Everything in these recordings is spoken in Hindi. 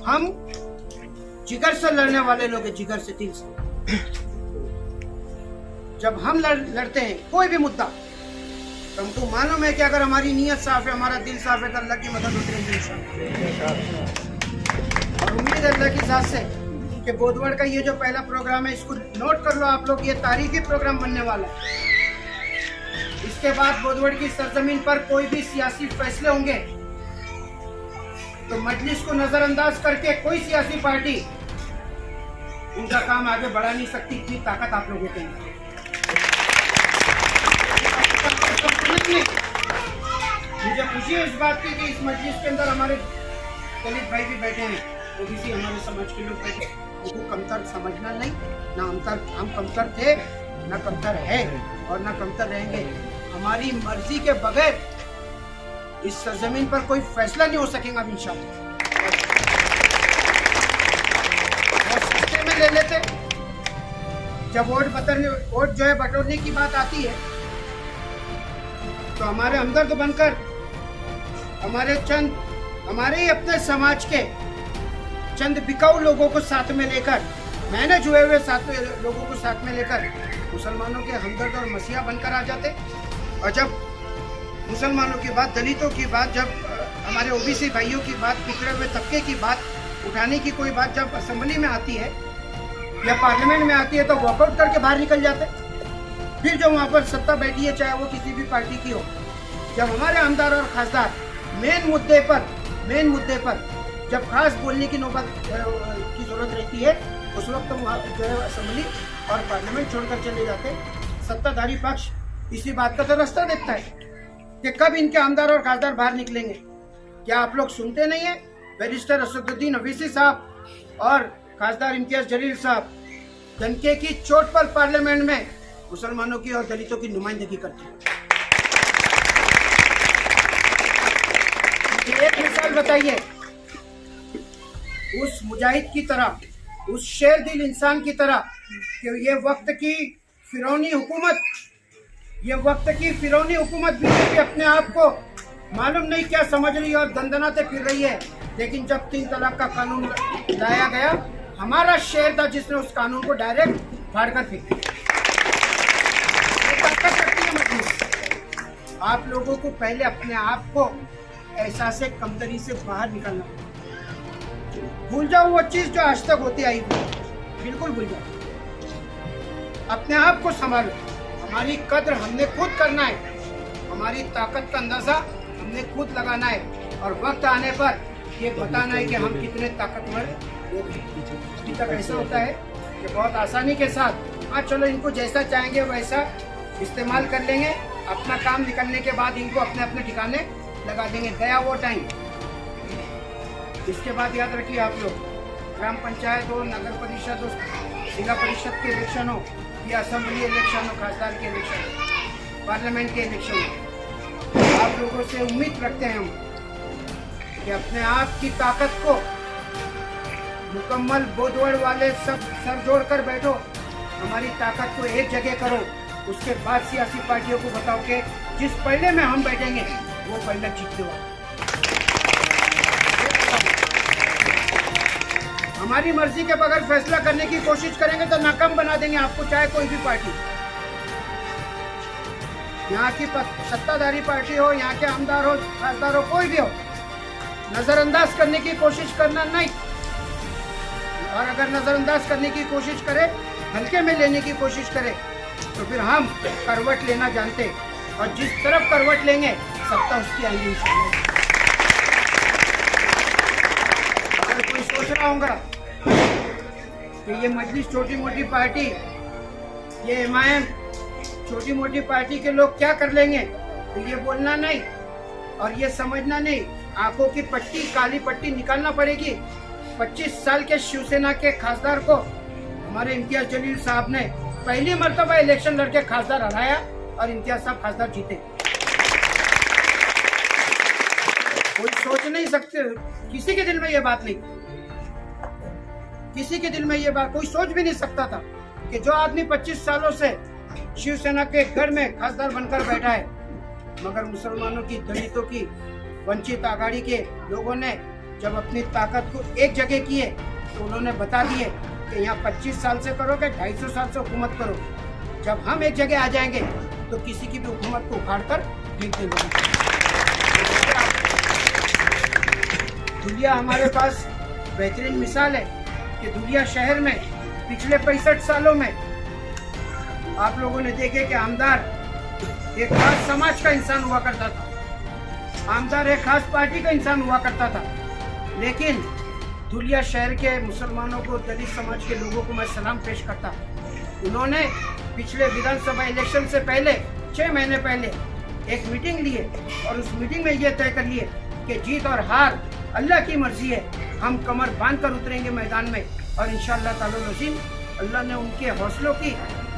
हम जिगर से लड़ने वाले लोग हैं, जिगर से, दिल से। जब हम लड़ते हैं कोई भी मुद्दा, तो हमको मालूम है कि अगर हमारी नीयत साफ है, हमारा दिल साफ है, तो अल्लाह की मदद होती है। और उम्मीद है अल्लाह की साथ से कि बोधवड़ का ये जो पहला प्रोग्राम है, इसको नोट कर लो आप लोग, ये तारीखी प्रोग्राम बनने वाला है। इसके बाद बोधवड़ की सरजमीन पर कोई भी सियासी फैसले होंगे तो मजलिस को नजरअंदाज करके कोई सियासी पार्टी उनका काम आगे बढ़ा नहीं सकती। इतनी ताकत आप लोगों के अंदर। मुझे खुशी है इस बात की कि इस मजलिस के अंदर हमारे दलित भाई भी बैठे हैं, ओबीसी हमारे समाज के लोग बैठे। उनको कमतर समझना नहीं, ना हम कमतर थे, ना कमतर है और ना कमतर रहेंगे। हमारी मर्जी के बगैर इस सरजमीन पर कोई फैसला नहीं हो सकेगा इंशाअल्लाह। सस्ते में ले लेते, जब वोट जो है बटोरने की बात आती है तो हमारे हमदर्द बनकर हमारे ही अपने समाज के चंद बिकाऊ लोगों को साथ में लेकर, मैनेज हुए हुए लोगों को साथ में लेकर मुसलमानों के हमदर्द और मसीहा बनकर आ जाते। और जब मुसलमानों की बात, दलितों की बात, जब हमारे ओबीसी भाइयों की बात, पिछड़े हुए तबके की बात उठाने की कोई बात जब असेंबली में आती है या पार्लियामेंट में आती है तो वॉकआउट करके बाहर निकल जाते। फिर जो वहाँ पर सत्ता बैठी है, चाहे वो किसी भी पार्टी की हो, जब हमारे आमदार और खासदार मेन मुद्दे पर जब खास बोलने की नौबत की जरूरत रहती है, उस वक्त तो वहाँ जो है असेंबली और पार्लियामेंट छोड़कर चले जाते। सत्ताधारी पक्ष इसी बात का तो रास्ता देखता है कि कब इनके आमदार और खासदार बाहर निकलेंगे। क्या आप लोग सुनते नहीं है? बैरिस्टर असदुद्दीन अवैसी साहब और खासदार इम्तियाज जलील साहब डंके की चोट पर पार्लियामेंट में मुसलमानों की और दलितों की नुमाइंदगी करते हैं। एक मिसाल बताइए, उस मुजाहिद की तरह, उस शेर दिल इंसान की तरह कि ये वक्त की फिरौनी हुकूमत बीजेपी अपने आप को मालूम नहीं क्या समझ रही है और दंदनाते फिर रही है। लेकिन जब 3 तलाक का कानून लाया गया, हमारा शेर था जिसने उस कानून को डायरेक्ट फाड़ कर फेंक। आप लोगों को पहले अपने आप को एहसास कमतरी से बाहर निकलना। भूल जाओ वो चीज जो आज तक होती आई, बिल्कुल भूल जाओ। अपने आप को संभालो। हमारी कद्र हमने खुद करना है, हमारी ताकत का अंदाजा हमने खुद लगाना है और वक्त आने पर ये बताना है कि हम कितने ताकतवर लोग हैं। अभी तक ऐसा होता है कि बहुत आसानी के साथ, हाँ चलो इनको जैसा चाहेंगे वैसा इस्तेमाल कर लेंगे, अपना काम निकलने के बाद इनको अपने अपने ठिकाने लगा देंगे। गया वो टाइम। इसके बाद याद रखिए आप लोग, ग्राम पंचायत हो, नगर परिषद हो, जिला परिषद के इलेक्शन हो या असेंबली इलेक्शन हो, खासदार के इलेक्शन हो, पार्लियामेंट के इलेक्शन हो, आप लोगों से उम्मीद रखते हैं हम कि अपने आप की ताकत को मुकम्मल बोधवड़ वाले सब सर जोड़कर बैठो, हमारी ताकत को एक जगह करो। उसके बाद सियासी पार्टियों को बताओ कि जिस पहले में हम बैठेंगे वो पहले जीत लो। हमारी मर्जी के बगैर फैसला करने की कोशिश करेंगे तो नाकाम बना देंगे आपको, चाहे कोई भी पार्टी, यहाँ की सत्ताधारी पार्टी हो, यहाँ के आमदार हो, खासदार हो, कोई भी हो। नजरअंदाज करने की कोशिश करना नहीं, और अगर नजरअंदाज करने की कोशिश करे, हल्के में लेने की कोशिश करे, तो फिर हम करवट लेना जानते, और जिस तरफ करवट लेंगे सत्ता उसकी आएगी इंशाअल्लाह। अगर कोई सोच रहा होगा कि ये मजलिस छोटी मोटी पार्टी, ये एमआईएम छोटी मोटी पार्टी के लोग क्या कर लेंगे, तो ये बोलना नहीं और ये समझना नहीं। आंखों की पट्टी, काली पट्टी निकालना पड़ेगी। 25 साल के शिवसेना के खासदार को हमारे इम्तियाज जलील साहब ने पहली मर्तबा इलेक्शन लड़के खासदार हराया और इम्तियाज साहब खासदार जीते। कोई सोच नहीं सकते, किसी के दिल में ये बात नहीं, किसी के दिल में ये बात कोई सोच भी नहीं सकता था कि जो आदमी 25 सालों से शिवसेना के घर में खासदार बनकर बैठा है, मगर मुसलमानों की, दलितों की, वंचित आघाड़ी के लोगों ने जब अपनी ताकत को एक जगह किए तो उन्होंने बता दिए कि यहाँ 25 साल से करोगे, 250 साल से हुकूमत करो। जब हम एक जगह आ जाएंगे तो किसी की भी हुकूमत को उखाड़ कर फेंक देंगे। धुलिया हमारे पास बेहतरीन मिसाल है कि धुलिया शहर में पिछले 65 सालों में आप लोगों ने देखे कि आमदार एक खास समाज का इंसान हुआ करता था, आमदार एक खास पार्टी का इंसान हुआ करता था। लेकिन धुलिया शहर के मुसलमानों को, दलित समाज के लोगों को मैं सलाम पेश करता। उन्होंने पिछले विधानसभा इलेक्शन से पहले 6 महीने पहले एक मीटिंग लिए और उस मीटिंग में ये तय कर लिए कि जीत और हार अल्लाह की मर्जी है, हम कमर बांध कर उतरेंगे मैदान में और इंशाअल्लाह ताला नसीम अल्लाह ने उनके हौसलों की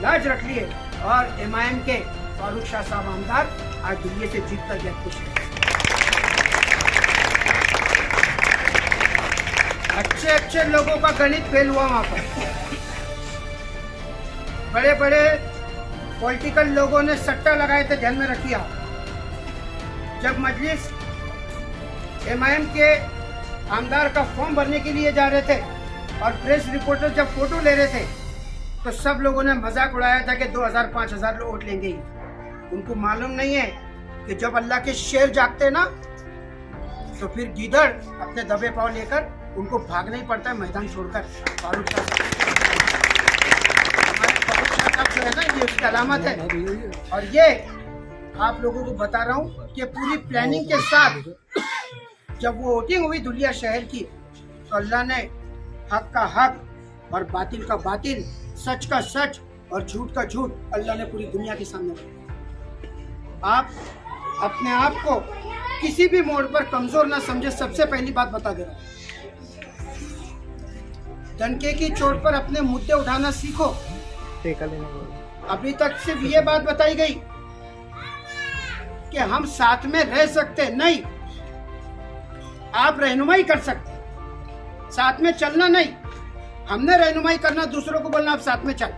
लाज रख ली है और MIM के फारूक शाह साहब आमदार आज धुलिया से जीत कर गए खुश है। अच्छे लोगों का गणित फेल हुआ वहां पर। बड़े बड़े पॉलिटिकल लोगों ने सट्टा लगाए थे, ध्यान में रखिए आप। जब मजलिस MIM के आमदार का फॉर्म भरने के लिए जा रहे थे और प्रेस रिपोर्टर जब फोटो ले रहे थे तो सब लोगों ने मजाक उड़ाया था कि 2000-5000 लोग वोट लेंगे ही। उनको मालूम नहीं है कि जब अल्लाह के शेर जागते ना तो फिर गीदड़ अपने दबे पांव लेकर उनको भागना ही पड़ता है मैदान छोड़कर। फारूक शाह साहब जो है ना, ये उसकी अलामत है। और ये आप लोगों को बता रहा हूँ कि पूरी प्लानिंग के साथ जब वो वोटिंग हुई धुलिया शहर की तो अल्लाह ने हक का हक और बातिल का बातिल, सच का सच और झूठ का झूठ अल्लाह ने पूरी दुनिया के सामने रखा। आप अपने आप को किसी भी मोड़ पर कमजोर ना समझे, सबसे पहली बात बता दे रहा हूँ। डंके की चोट पर अपने मुद्दे उठाना सीखो। अभी तक सिर्फ ये बात बताई गई कि हम साथ में रह सकते नहीं, आप रहनुमाई कर सकते, साथ में चलना नहीं। हमने रहनुमाई करना, दूसरों को बोलना आप साथ में चल।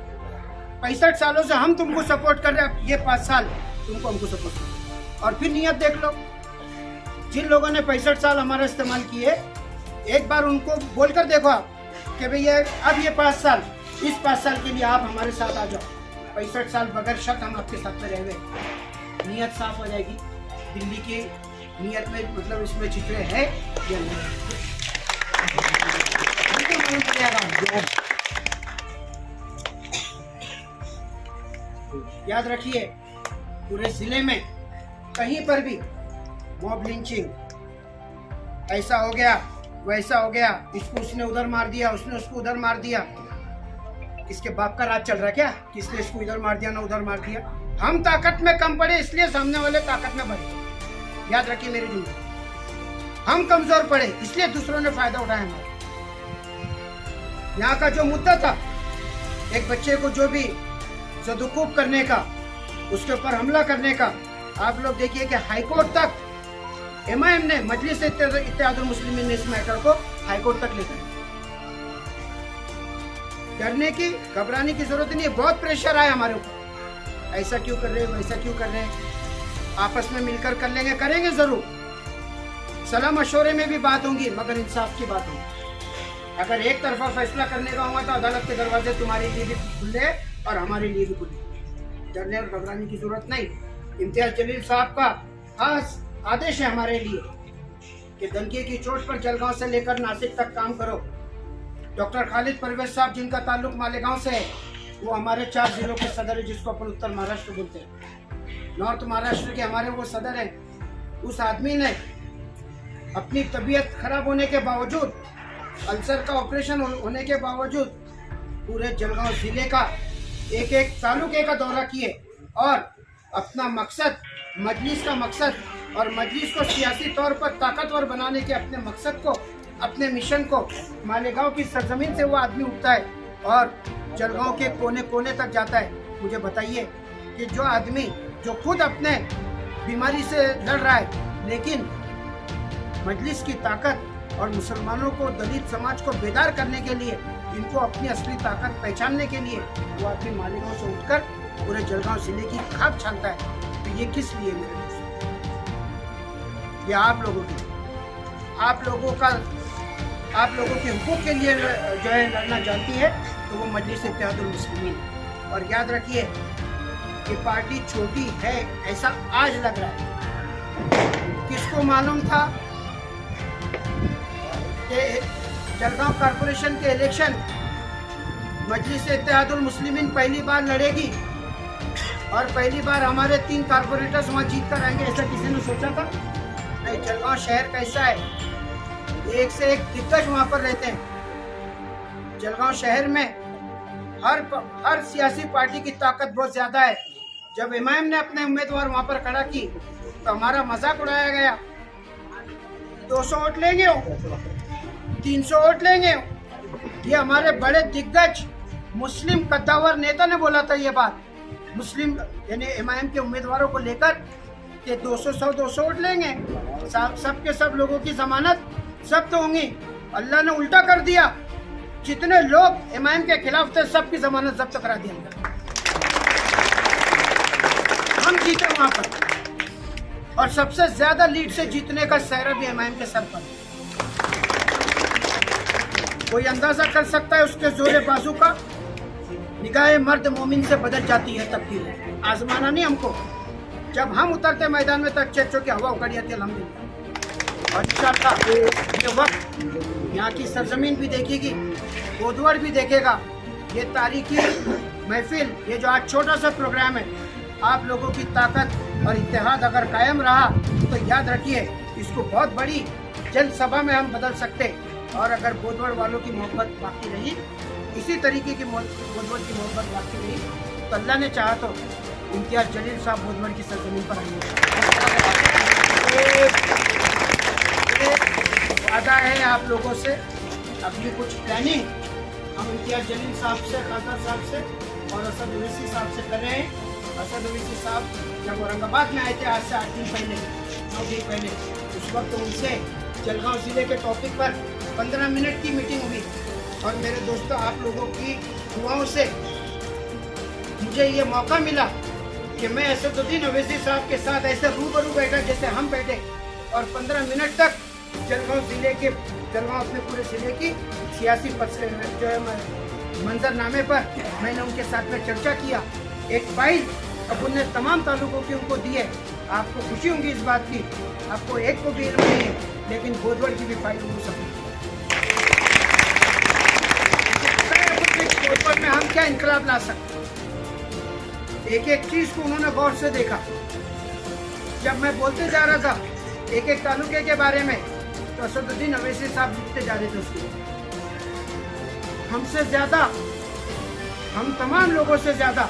65 सालों से हम तुमको सपोर्ट कर रहे हैं, ये 5 साल तुमको हमको सपोर्ट कर। और फिर नियत देख लो, जिन लोगों ने 65 साल हमारा इस्तेमाल किए, एक बार उनको बोलकर देखो आप कि भैया अब ये 5 साल, इस 5 साल के लिए आप हमारे साथ आ जाओ। 65 साल बगैर शक हम आपके साथ में रहेंगे। नियत साफ हो जाएगी, दिल्ली की नियत में मतलब इसमें चित्रे है या नहीं। याद रखिए, पूरे जिले में कहीं पर भी मॉब लिंचिंग, ऐसा हो गया वैसा हो गया, इसको उसने उधर मार दिया, उसने उसको उधर मार दिया, इसके बाप का राज चल रहा है क्या? किसने इसको इधर मार दिया ना उधर मार दिया? हम ताकत में कम पड़े इसलिए सामने वाले ताकत में बढ़े। याद रखिए मेरी जुमला, हम कमजोर पड़े इसलिए दूसरों ने फायदा उठाया हमारा। यहाँ का जो मुद्दा था, एक बच्चे को जो भी सदुकूब करने का, उसके ऊपर हमला करने का, आप लोग देखिए कि हाईकोर्ट तक MIM ने, मजलिस इत्तेहादुल मुस्लिमीन ने इस मैटर को हाईकोर्ट तक ले गए। डरने की, घबराने की जरूरत नहीं है। बहुत प्रेशर आया हमारे ऊपर, ऐसा क्यों कर रहे हैं, वैसा क्यों कर रहे हैं। आपस में मिलकर कर लेंगे, करेंगे जरूर। सलाह मशवरे में भी बात होंगी, मगर इंसाफ की बात होगी। अगर एक तरफा फैसला करने का होगा तो अदालत के दरवाजे तुम्हारे लिए भी खुले और हमारे लिए भी खुले। डरने और घबराने की जरूरत नहीं। इम्तियाज जलील साहब का खास आदेश है हमारे लिए कि डंके की चोट पर जलगांव से लेकर नासिक तक काम करो। डॉक्टर खालिद परवेज साहब, जिनका ताल्लुक मालेगांव से है, वो हमारे 4 जिलों के सदर है, जिसको अपन उत्तर महाराष्ट्र बोलते हैं। नॉर्थ महाराष्ट्र के हमारे वो सदर हैं। उस आदमी ने अपनी तबीयत खराब होने के बावजूद, अल्सर का ऑपरेशन होने के बावजूद, पूरे जलगांव जिले का एक तालुके का दौरा किए और अपना मकसद, मजलिस का मकसद और मजलिस को सियासी तौर पर ताकतवर बनाने के अपने मकसद को, अपने मिशन को, मालेगांव की सरजमीन से वो आदमी उठता है और जलगांव के कोने कोने तक जाता है। मुझे बताइए कि जो आदमी जो खुद अपने बीमारी से लड़ रहा है, लेकिन मजलिस की ताकत और मुसलमानों को, दलित समाज को बेदार करने के लिए, इनको अपनी असली ताकत पहचानने के लिए वो आदमी मालेगांव से उठकर पूरे जलगांव जिले की खाक छानता है। तो ये किस लिए मेरे दोस्त? ये आप लोगों का आप लोगों के हुकूक के लिए जो है लड़ना जानती है तो वो मजलिस इत्तेहादुल मुस्लिमीन। और याद रखिए कि पार्टी छोटी है ऐसा आज लग रहा है। किसको मालूम था कि जलगांव कॉरपोरेशन के इलेक्शन मजलिस इत्तेहादुल मुस्लिमीन पहली बार लड़ेगी और पहली बार हमारे 3 कॉरपोरेटर्स वहाँ जीत कर आएंगे, ऐसा किसी ने सोचा था? नहीं। जलगांव शहर कैसा है, एक से एक दिग्गज वहाँ पर रहते हैं। जलगांव शहर में हर सियासी पार्टी की ताकत बहुत ज्यादा है। जब इमाम ने अपने उम्मीदवार वहाँ पर खड़ा की तो हमारा मजाक उड़ाया गया, 200 वोट लेंगे, 300 वोट लेंगे। ये हमारे बड़े दिग्गज मुस्लिम कद्दावर नेता ने बोला था ये बात, मुस्लिम यानी इमाम के उम्मीदवारों को लेकर कि 200 वोट लेंगे, सब के सब लोगों की जमानत सब तो होंगी। अल्लाह ने उल्टा कर दिया, जितने लोग इमाम के खिलाफ थे सबकी जमानत जब्त करा दिया। हम जीते वहां पर और सबसे ज्यादा लीड से जीतने का सहरा भी इमाम के सर पर। कोई अंदाजा कर सकता है उसके जोरे बाजू का? निगाह मर्द मोमिन से बदल जाती है तब्दील। आजमाना नहीं हमको, जब हम उतरते मैदान में तक चेचों की हवा उखड़ जाती है अल्हम्दुलिल्लाह। और इंशाअल्लाह ये वक्त यहाँ की सरजमीन भी देखेगी, गोदवड़ भी देखेगा। ये तारीखी महफिल, ये जो आज छोटा सा प्रोग्राम है, आप लोगों की ताकत और इत्तेहाद अगर कायम रहा तो याद रखिए इसको बहुत बड़ी जनसभा में हम बदल सकते। और अगर गोदवड़ वालों की मोहब्बत बाकी रही, इसी तरीके की गोदवड़ की मोहब्बत बाकी रही, तो अल्लाह ने चाहा तो इम्तियाज जलील साहब गोदवड़ की सरजमीन पर आएंगे। वादा है आप लोगों से, अपनी कुछ प्लानिंग हम इम्तियाज जलील साहब से, खासदार साहब से और असद ओवैसी साहब से कर रहे हैं। असद ओवैसी साहब जब औरंगाबाद में आए थे आज से 8 दिन पहले, 9 दिन पहले, उस वक्त उनसे जलगांव जिले के टॉपिक पर 15 मिनट की मीटिंग हुई। और मेरे दोस्तों, आप लोगों की दुआओं से मुझे ये मौका मिला कि मैं असदुद्दीन ओवैसी साहब के साथ ऐसे रूबरू बैठा जैसे हम बैठे, और 15 मिनट तक जलगांव अपने पूरे जिले की सियासी जो है मंजरनामे पर मैंने उनके साथ में चर्चा किया। एक फाइल अब उन्होंने तमाम तालुकों की उनको दी है। आपको खुशी होगी इस बात की, आपको एक को भी इल्म नहीं है, लेकिन गोदवड़ की भी फाइल हो सकती है। गोदवड़ में हम क्या इनकलाब ला सकते, एक एक चीज को उन्होंने गौर से देखा। जब मैं बोलते जा रहा था एक एक तालुके के बारे में तो असदुद्दीन ओवैसी साहब लिखते जा रहे थे उसके। हमसे ज्यादा, हम तमाम लोगों से ज्यादा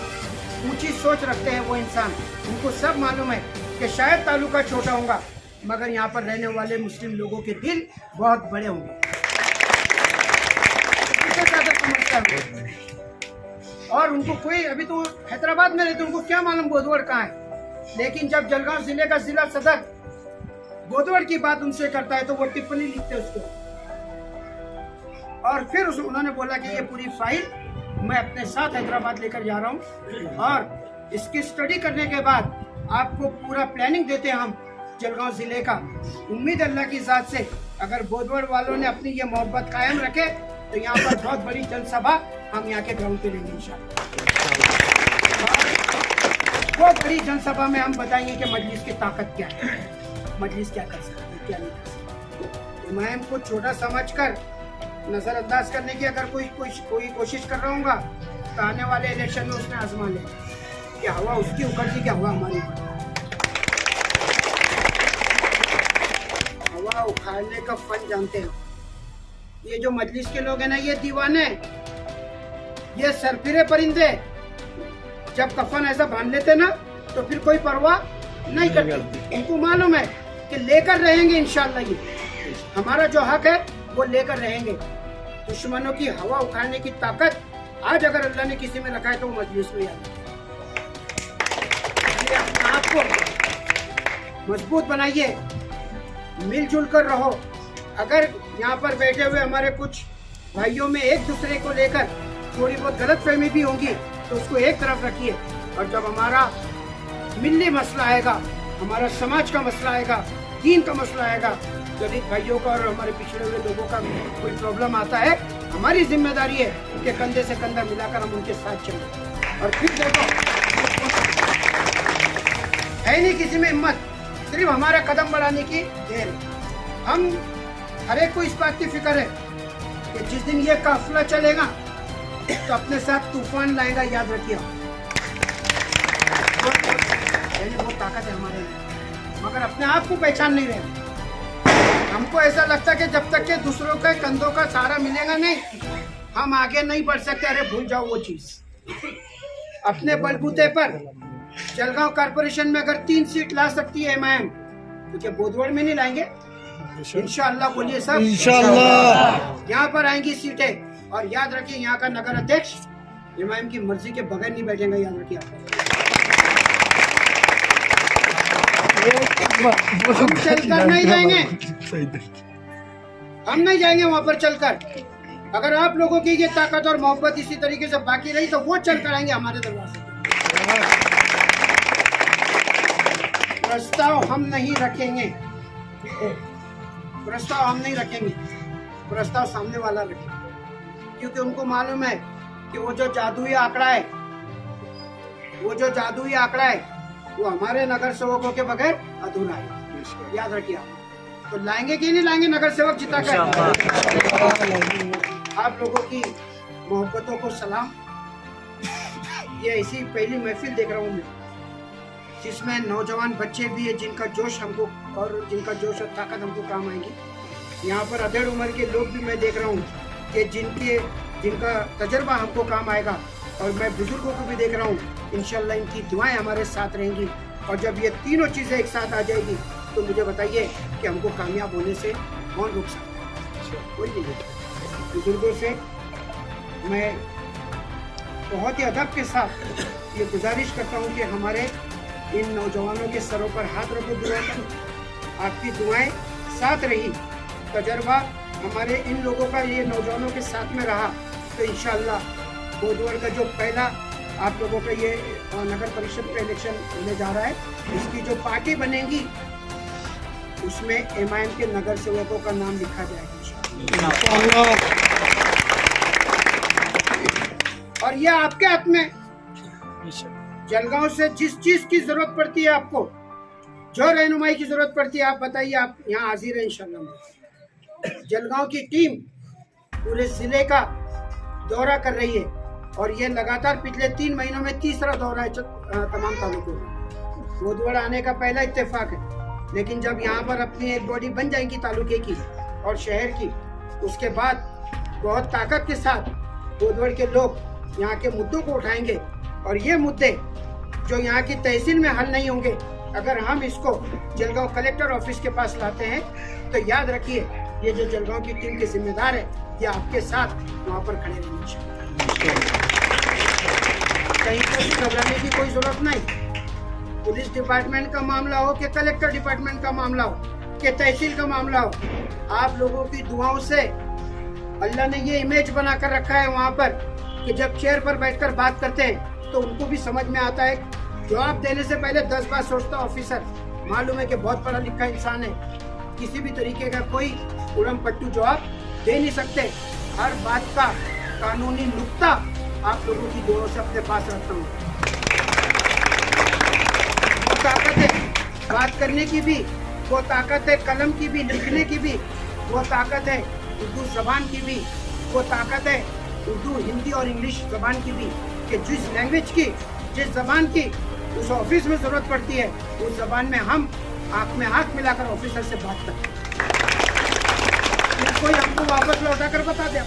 ऊंची सोच रखते हैं वो इंसान। उनको सब मालूम है कि शायद तालुका छोटा होगा मगर यहाँ पर रहने वाले मुस्लिम लोगों के दिल बहुत बड़े होंगे। और उनको कोई, अभी तो हैदराबाद में रहते, उनको क्या मालूम गोदवड़ कहाँ है। लेकिन जब जलगांव जिले का जिला सदर गोदवड़ की बात उनसे करता है तो वो टिप्पणी लिखते उसको। और फिर उन्होंने बोला कि ये पूरी फाइल मैं अपने साथ हैदराबाद लेकर जा रहा हूँ और इसकी स्टडी करने के बाद आपको पूरा प्लानिंग देते हैं हम जलगांव जिले का। उम्मीद अल्लाह की जात से अगर गोदवड़ वालों ने अपनी ये मोहब्बत कायम रखे तो यहाँ पर बहुत बड़ी जनसभा हम यहाँ के ग्राउंड पे लेंगे इंशाल्लाह। बहुत बड़ी जनसभा में हम बताएंगे कि मजलिस की ताकत क्या है, मजलिस क्या कर सकती है, क्या नहीं कर सकती। इमाम को छोटा समझकर नजरअंदाज करने की अगर कोई कोशिश कर रहा होगा तो आने वाले इलेक्शन में उसने आजमा ले कि हवा उसकी उखड़ती कि हवा हमारी उखड़ती। हवा उखाड़ने का फन जानते हो। ये जो मजलिस के लोग हैं ना, ये दीवाने, ये सरफिरे परिंदे, जब कफन ऐसा बांध लेते ना तो फिर कोई परवाह नहीं करते। इनको मालूम है कि लेकर रहेंगे इंशाल्लाह, ये हमारा जो हक है वो लेकर रहेंगे। दुश्मनों की हवा उखाड़ने की ताकत आज अगर अल्लाह ने किसी में रखा है तो वो मजलिस में आती है। अपने आप को मजबूत बनाइए, मिलजुल कर रहो। अगर यहाँ पर बैठे हुए हमारे कुछ भाइयों में एक दूसरे को लेकर थोड़ी बहुत गलतफहमी भी होंगी तो उसको एक तरफ रखिए। और जब हमारा मिल्ली मसला आएगा, हमारा समाज का मसला आएगा, दीन का मसला आएगा, दलित भाइयों का और हमारे पिछड़े हुए लोगों का कोई प्रॉब्लम आता है, हमारी जिम्मेदारी है कि कंधे से कंधा मिलाकर हम उनके साथ चलें। और फिर देखो, है नहीं किसी में हिम्मत, सिर्फ हमारा कदम बढ़ाने की देर। हम हर एक को इस बात की फिक्र है कि जिस दिन ये काफिला चलेगा तो अपने साथ तूफान लाएगा, याद रखिए। वो ताकत है हमारे लिए, मगर अपने आप को पहचान नहीं रहे। हमको ऐसा लगता है कि जब तक के दूसरों के कंधों का सहारा मिलेगा नहीं, हम आगे नहीं बढ़ सकते। अरे भूल जाओ वो चीज। अपने बलबूते पर जलगांव कारपोरेशन में अगर 3 सीट ला सकती है एमआईएम, तो क्या बोधवड़ में नहीं लाएंगे? इंशाअल्लाह। बोलिए सब इंशाअल्लाह। यहाँ पर आएंगी सीटें। और याद रखिए, यहाँ का नगर अध्यक्ष एमआईएम की मर्जी के बगैर नहीं बैठेंगे, याद रखिए। हम चलकर नहीं जाएंगे, हम नहीं जाएंगे वहां पर चलकर। अगर आप लोगों की ये ताकत और मोहब्बत इसी तरीके से बाकी रही तो वो चलकर आएंगे हमारे दरवाजे। प्रस्ताव हम नहीं रखेंगे, प्रस्ताव हम नहीं रखेंगे, प्रस्ताव सामने वाला रखेंगे, क्योंकि उनको मालूम है कि वो जो जादुई आंकड़ा है, वो जो जादुई आंकड़ा है, वो हमारे नगर सेवकों के बगैर अधूरा है। याद रखिए आप। तो लाएंगे कि नहीं लाएंगे नगर सेवक जिता कर? आप लोगों की मोहब्बतों को सलाम। ये ऐसी पहली महफिल देख रहा हूँ मैं, जिसमें नौजवान बच्चे भी है, जिनका जोश हमको और जिनका जोश और ताकत हमको काम आएगी। यहाँ पर अधेड़ उम्र के लोग भी मैं देख रहा हूँ कि जिनका तजर्बा हमको काम आएगा। और मैं बुजुर्गों को भी देख रहा हूँ, इंशाल्लाह इनकी दुआएं हमारे साथ रहेंगी। और जब ये तीनों चीज़ें एक साथ आ जाएगी तो मुझे बताइए कि हमको कामयाब होने से कौन रोक सकता है? कोई नहीं। बुजुर्गों से मैं बहुत ही अदब के साथ ये गुजारिश करता हूँ कि हमारे इन नौजवानों के सरों पर हाथ रखो, दुआ करो। आपकी दुआएं साथ रही, तजर्बा हमारे इन लोगों का ये नौजवानों के साथ में रहा, तो इंशाल्लाह बोधवड़ का जो पहला आप लोगों का ये नगर परिषद का इलेक्शन होने जा रहा है, इसकी जो पार्टी बनेगी उसमें एमआईएम के नगर सेवकों का नाम लिखा जाएगा। और ये आपके हाथ में। जलगांव से जिस चीज की जरूरत पड़ती है आपको, जो रहनुमाई की जरूरत पड़ती है, आप बताइए, आप यहाँ हाजिर है इंशाल्लाह। जलगांव की टीम पूरे जिले का दौरा कर रही है और ये लगातार पिछले 3 महीनों में तीसरा दौरा है तमाम तालुकों में। बोधवड़ आने का पहला इत्तेफाक है, लेकिन जब यहाँ पर अपनी एक बॉडी बन जाएगी तालुके की और शहर की, उसके बाद बहुत ताकत के साथ बोधवड़ के लोग यहाँ के मुद्दों को उठाएंगे। और ये मुद्दे जो यहाँ की तहसील में हल नहीं होंगे, अगर हम इसको जलगांव कलेक्टर ऑफिस के पास लाते हैं, तो याद रखिए ये जो जलगांव की टीम के जिम्मेदार है, ये आपके साथ वहाँ पर खड़े रहने चाहिए। कहीं पर घबराने की कोई जरूरत नहीं। पुलिस डिपार्टमेंट का मामला हो कि कलेक्टर डिपार्टमेंट का मामला हो कि तहसील का मामला हो, आप लोगों की दुआओं से अल्लाह ने ये इमेज बना कर रखा है वहाँ पर कि जब चेयर पर बैठकर बात करते हैं तो उनको भी समझ में आता है। जवाब देने से पहले 10 बार सोचता ऑफिसर। मालूम है कि बहुत पढ़ा लिखा इंसान है, किसी भी तरीके का कोई उड़म पट्टू जवाब दे नहीं सकते। हर बात का कानूनी नुक्ता आप लोगों की दोनों से अपने पास रखता हूँ। वो ताकत है बात करने की भी, वो ताकत है कलम की भी, लिखने की भी, वो ताकत है उर्दू जबान की भी, वो ताकत है उर्दू, हिंदी और इंग्लिश जबान की भी, कि जिस लैंग्वेज की, जिस जबान की उस ऑफिस में जरूरत पड़ती है, उस जबान में हम आंख में आंख मिलाकर ऑफिसर से बात करते हैं। कोई हमको वापस लौटा कर बता दे,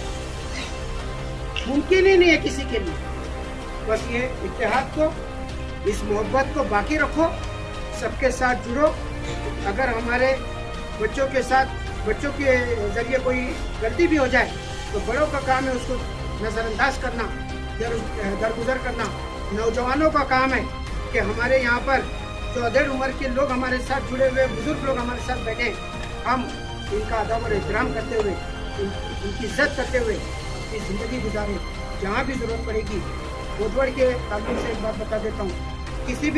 मुमकिन ही नहीं है किसी के लिए। बस ये इत्तेहाद को, इस मोहब्बत को बाकी रखो, सबके साथ जुड़ो। अगर हमारे बच्चों के साथ, बच्चों के जरिए कोई गलती भी हो जाए तो बड़ों का काम है उसको नज़रअंदाज करना, दरगुजर करना। नौजवानों का काम है कि हमारे यहाँ पर जो अधेड़ उम्र के लोग हमारे साथ जुड़े हुए, बुजुर्ग लोग हमारे साथ बैठे, हम इनका अदब और एहतराम करते हुए, उनकी इज्जत करते हुए अपनी ज़िंदगी गुजारें। जहाँ भी ज़रूरत पड़ेगी, बोधवड़ के ताल्लुक से एक बात बता देता हूँ, किसी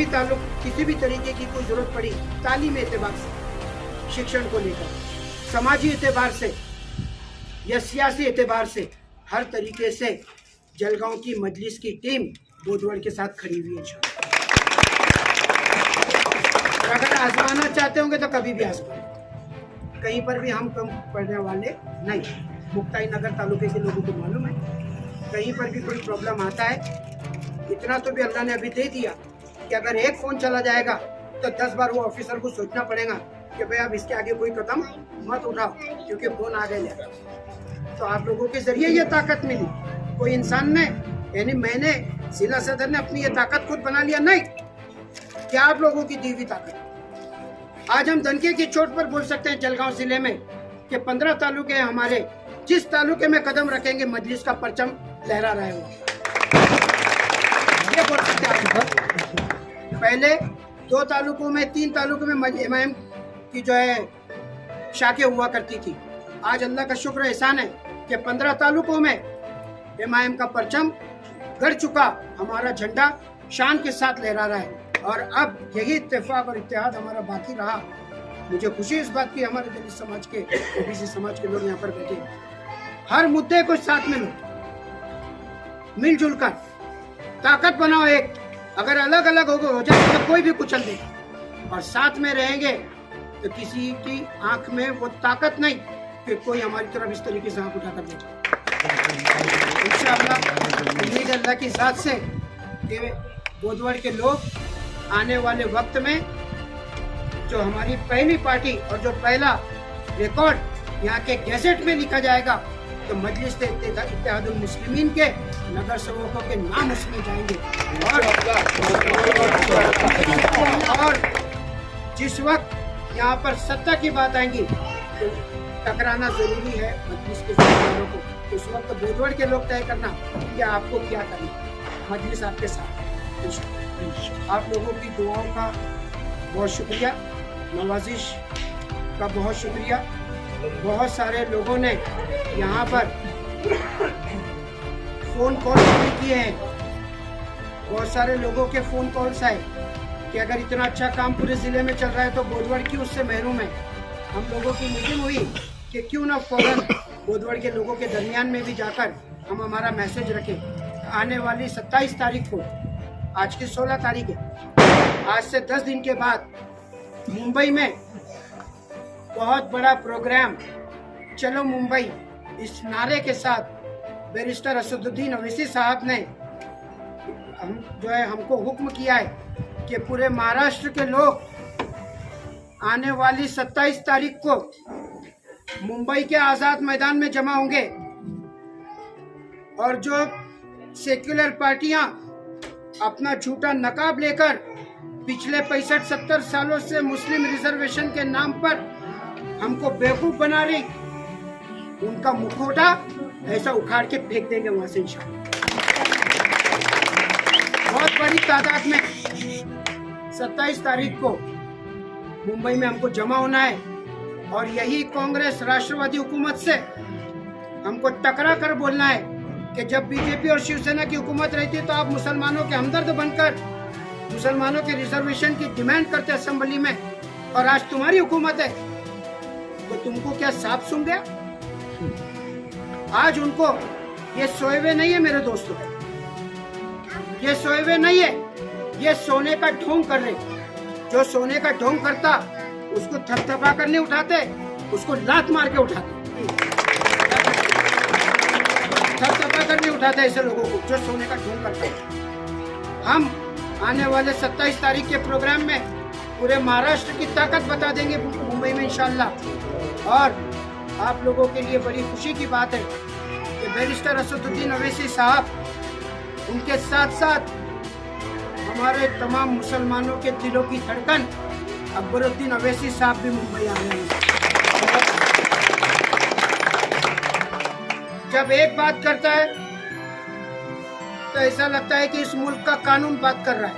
भी तरीके की कोई ज़रूरत पड़ी तालीम एतबार से, शिक्षण को लेकर, समाजी एतबार से या सियासी एतबार से हर तरीके से जलगांव की मजलिस की टीम बोधवड़ के साथ खड़ी हुई है। अगर आजमाना चाहते होंगे तो कभी भी आजमा, कहीं पर भी हम कम पड़ने वाले नहीं। मुक्ताई नगर तालुके के लोगों को मालूम है, कहीं पर भी कोई प्रॉब्लम आता है, इतना तो भी अल्लाह ने अभी दे दिया कि अगर एक फ़ोन चला जाएगा तो 10 बार वो ऑफिसर को सोचना पड़ेगा कि भाई अब इसके आगे कोई कदम मत उठाओ, क्योंकि फ़ोन आ गया। तो आप लोगों के जरिए ये ताकत मिली। कोई इंसान ने, यानी मैंने, जिला सदर ने अपनी ये ताकत खुद बना लिया नहीं, क्या आप लोगों की दी हुई ताकत। आज हम दनके की चोट पर बोल सकते हैं जलगांव जिले में कि 15 तालुके हैं हमारे, जिस तालुके में कदम रखेंगे मजलिस का परचम लहरा रहे हो, ये बोल सकते हैं। पहले 2 तालुकों में, 3 तालुकों में इमाम की जो है शाखें हुआ करती थी। आज अल्लाह का शुक्र एहसान है कि 15 तालुकों में इमाम का परचम गड़ चुका, हमारा झंडा शान के साथ लहरा रहा है। और अब यही इत्तेफाक और इत्तेहाद हमारा बाकी रहा। मुझे खुशी इस बात की, हमारे दलित समाज के, ओबीसी समाज के लोग यहाँ पर बैठे, हर मुद्दे को साथ में लो, मिलजुल कर ताकत बनाओ एक। अगर अलग अलग हो जाए तो कोई भी कुचल देगा, और साथ में रहेंगे तो किसी की आंख में वो ताकत नहीं कि कोई हमारी तरफ इस तरीके से आंख उठाकर देगा। इंशाअल्लाह उम्मीद अल्लाह की ज़ात से कि बोधवड़ के लोग आने वाले वक्त में जो हमारी पहली पार्टी और जो पहला रिकॉर्ड यहाँ के गैजेट में लिखा जाएगा तो मजलिस इत्तेहादुल मुस्लिमीन के नगर सेवकों के नाम उसमें जाएंगे। और जिस वक्त यहाँ पर सत्ता की बात आएंगी तो टकराना जरूरी है मजलिस के सरकारों को। उस वक्त बोधवड़ के लोग तय करना कि आपको क्या करना। मजलिस आपके साथ है। आप लोगों की दुआओं का बहुत शुक्रिया, नवाजिश का बहुत शुक्रिया। बहुत सारे लोगों ने यहाँ पर फ़ोन कॉल भी किए हैं। बहुत सारे लोगों के फ़ोन कॉल्स आए कि अगर इतना अच्छा काम पूरे ज़िले में चल रहा है तो बोधवड़ क्यों उससे महरूम है। हम लोगों की मीटिंग हुई कि क्यों ना फौरन बोधवड़ के लोगों के दरमियान में भी जाकर हम हमारा मैसेज रखें। आने वाली 27 तारीख को, आज की 16 तारीख है, आज से 10 दिन के बाद मुंबई में बहुत बड़ा प्रोग्राम चलो मुंबई, इस नारे के साथ बैरिस्टर असदुद्दीन अवैसी साहब ने हमको हुक्म किया है कि पूरे महाराष्ट्र के लोग आने वाली 27 तारीख को मुंबई के आज़ाद मैदान में जमा होंगे। और जो सेक्युलर पार्टियां अपना झूठा नकाब लेकर पिछले 65-70 सालों से मुस्लिम रिजर्वेशन के नाम पर हमको बेवकूफ बना रही, उनका मुखौटा ऐसा उखाड़ के फेंक देंगे वहां से इंशाअल्लाह। बहुत बड़ी तादाद में 27 तारीख को मुंबई में हमको जमा होना है। और यही कांग्रेस राष्ट्रवादी हुकूमत से हमको टकरा कर बोलना है कि जब बीजेपी और शिवसेना की हुकूमत रहती है तो आप मुसलमानों के हमदर्द बनकर मुसलमानों के रिजर्वेशन की डिमांड करते असेंबली में, और आज तुम्हारी हुकूमत है तो तुमको क्या सांप सूंघ गया। आज उनको ये सोए हुए नहीं है मेरे दोस्तों, ये सोए हुए नहीं है, ये सोने का ढोंग कर रहे। जो सोने का ढोंग करता उसको थपथपा कर नहीं उठाते, उसको लात मार के उठाते। थपथपा कर नहीं उठाते ऐसे लोगों को जो सोने का ढोंग करते। हम आने वाले 27 तारीख के प्रोग्राम में पूरे महाराष्ट्र की ताकत बता देंगे मुंबई में इंशाअल्लाह। और आप लोगों के लिए बड़ी खुशी की बात है कि बैरिस्टर असदुद्दीन अवैसी साहब, उनके साथ साथ हमारे तमाम मुसलमानों के दिलों की धड़कन अकबरुद्दीन अवैसी साहब भी मुंबई आ रहे हैं। जब एक बात करता है तो ऐसा लगता है कि इस मुल्क का कानून बात कर रहा है,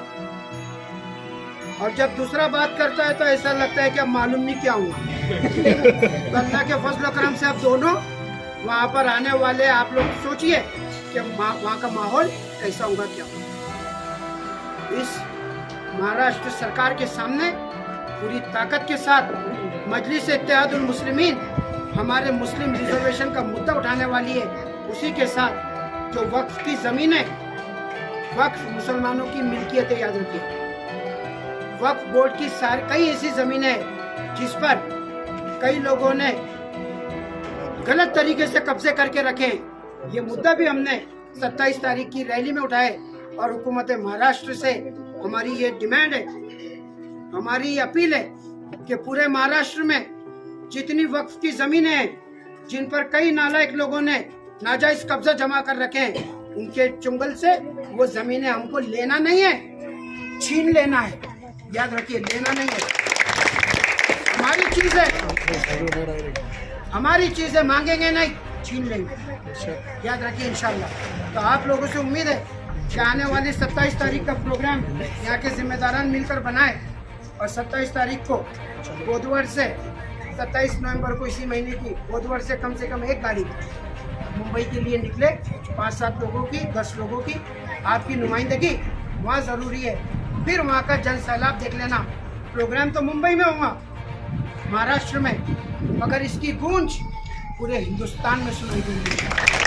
और जब दूसरा बात करता है तो ऐसा लगता है कि अब मालूम नहीं क्या हुआ। अल्लाह के फजल करम से अब दोनों वहाँ पर आने वाले, आप लोग सोचिए कि वहाँ का माहौल कैसा होगा, क्या होगा। इस महाराष्ट्र सरकार के सामने पूरी ताकत के साथ मजलिस इत्तेहादुल मुस्लिमीन हमारे मुस्लिम रिजर्वेशन का मुद्दा उठाने वाली है। उसी के साथ जो वक्फ की जमीन है, वक्फ मुसलमानों की मिल्कियत है, याद रखिए। वक्फ बोर्ड की कई ऐसी जमीनें हैं जिस पर कई लोगों ने गलत तरीके से कब्जे करके रखे। ये मुद्दा भी हमने 27 तारीख की रैली में उठाए और हुकूमत महाराष्ट्र से हमारी ये डिमांड है, हमारी ये अपील है कि पूरे महाराष्ट्र में जितनी वक्फ की जमीनें हैं जिन पर कई नालायक लोगों ने नाजायज कब्जा जमा कर रखे हैं, उनके चुंगल से वो जमीनें हमको लेना नहीं है, छीन लेना है। याद रखिए, लेना नहीं है। हमारी चीज है, हमारी चीज है, मांगेंगे नहीं, छीन लेंगे। याद रखिए इंशाल्लाह। तो आप लोगों से उम्मीद है कि आने वाली 27 तारीख का प्रोग्राम यहाँ के जिम्मेदारान मिलकर बनाए और 27 तारीख को बुधवार से 27 नवंबर को इसी महीने की बुधवार से कम एक गाड़ी मुंबई के लिए निकले, 5-7 लोगों की, 10 लोगों की। आपकी नुमाइंदगी वहाँ जरूरी है। फिर वहाँ का जन सैलाब देख लेना। प्रोग्राम तो मुंबई में होगा, महाराष्ट्र में, मगर इसकी गूंज पूरे हिंदुस्तान में सुनाई देगी।